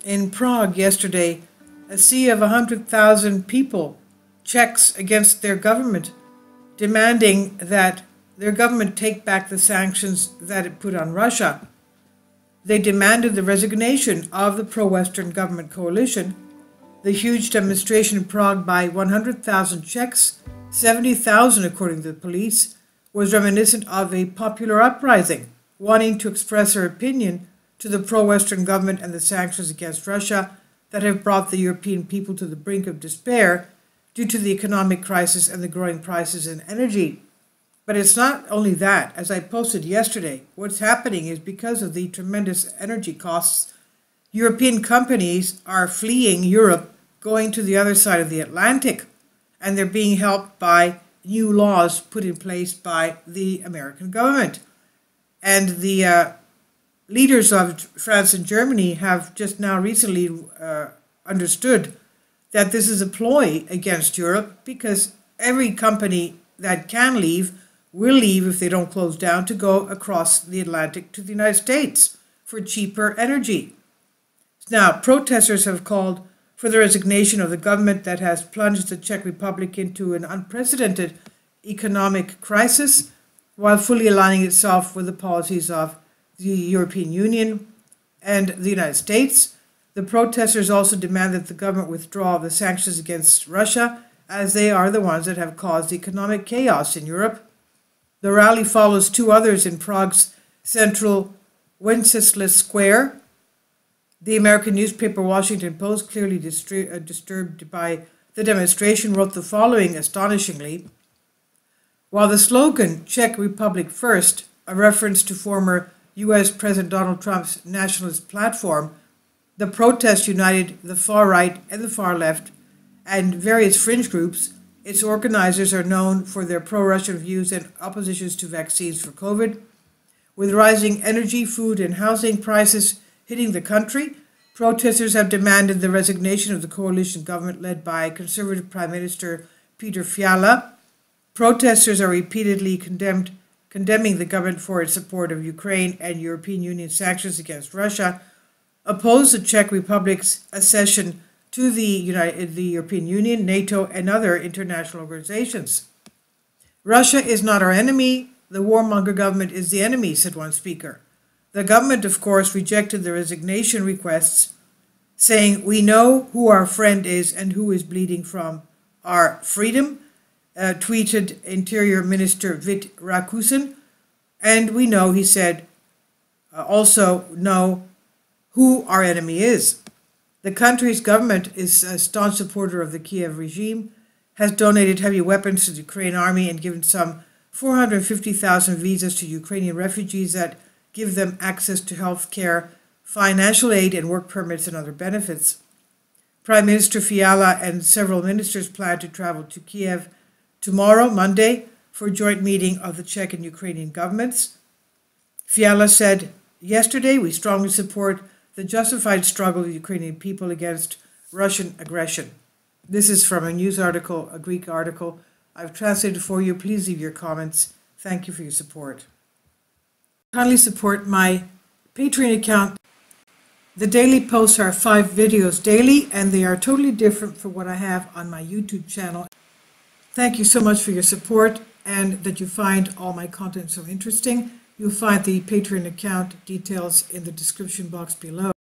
in Prague yesterday, a sea of 100,000 people, Czechs, against their government, demanding that their government take back the sanctions that it put on Russia. They demanded the resignation of the pro-Western government coalition. The huge demonstration in Prague by 100,000 Czechs, 70,000 according to the police, was reminiscent of a popular uprising, wanting to express their opinion to the pro-Western government and the sanctions against Russia that have brought the European people to the brink of despair due to the economic crisis and the growing prices in energy. But it's not only that. As I posted yesterday, what's happening is because of the tremendous energy costs, European companies are fleeing Europe, going to the other side of the Atlantic, and they're being helped by new laws put in place by the American government. And the leaders of France and Germany have just now recently understood that this is a ploy against Europe, because every company that can leave will leave if they don't close down to go across the Atlantic to the United States for cheaper energy. Now, protesters have called for the resignation of the government that has plunged the Czech Republic into an unprecedented economic crisis while fully aligning itself with the policies of the European Union and the United States. The protesters also demand that the government withdraw the sanctions against Russia, as they are the ones that have caused economic chaos in Europe. The rally follows two others in Prague's central Wenceslas Square. The American newspaper Washington Post, clearly disturbed by the demonstration, wrote the following astonishingly: while the slogan "Czech Republic First," a reference to former U.S. President Donald Trump's nationalist platform, the protest united the far right and the far left and various fringe groups. Its organizers are known for their pro-Russian views and oppositions to vaccines for COVID. With rising energy, food, and housing prices hitting the country, protesters have demanded the resignation of the coalition government led by Conservative Prime Minister Peter Fiala. Protesters are repeatedly condemning the government for its support of Ukraine and European Union sanctions against Russia, oppose the Czech Republic's accession to the European Union, NATO, and other international organizations. Russia is not our enemy. The warmonger government is the enemy, said one speaker. The government, of course, rejected the resignation requests, saying, "We know who our friend is and who is bleeding from our freedom," tweeted Interior Minister Vít Rakusin. And we know, he said, also know who our enemy is. The country's government is a staunch supporter of the Kiev regime, has donated heavy weapons to the Ukrainian army and given some 450,000 visas to Ukrainian refugees that give them access to health care, financial aid, and work permits and other benefits. Prime Minister Fiala and several ministers plan to travel to Kiev tomorrow, Monday, for a joint meeting of the Czech and Ukrainian governments. Fiala said yesterday, "We strongly support the justified struggle of the Ukrainian people against Russian aggression." This is from a news article, a Greek article. I've translated for you. Please leave your comments. Thank you for your support. Kindly support my Patreon account. The daily posts are 5 videos daily, and they are totally different from what I have on my YouTube channel. Thank you so much for your support and that you find all my content so interesting. You'll find the Patreon account details in the description box below.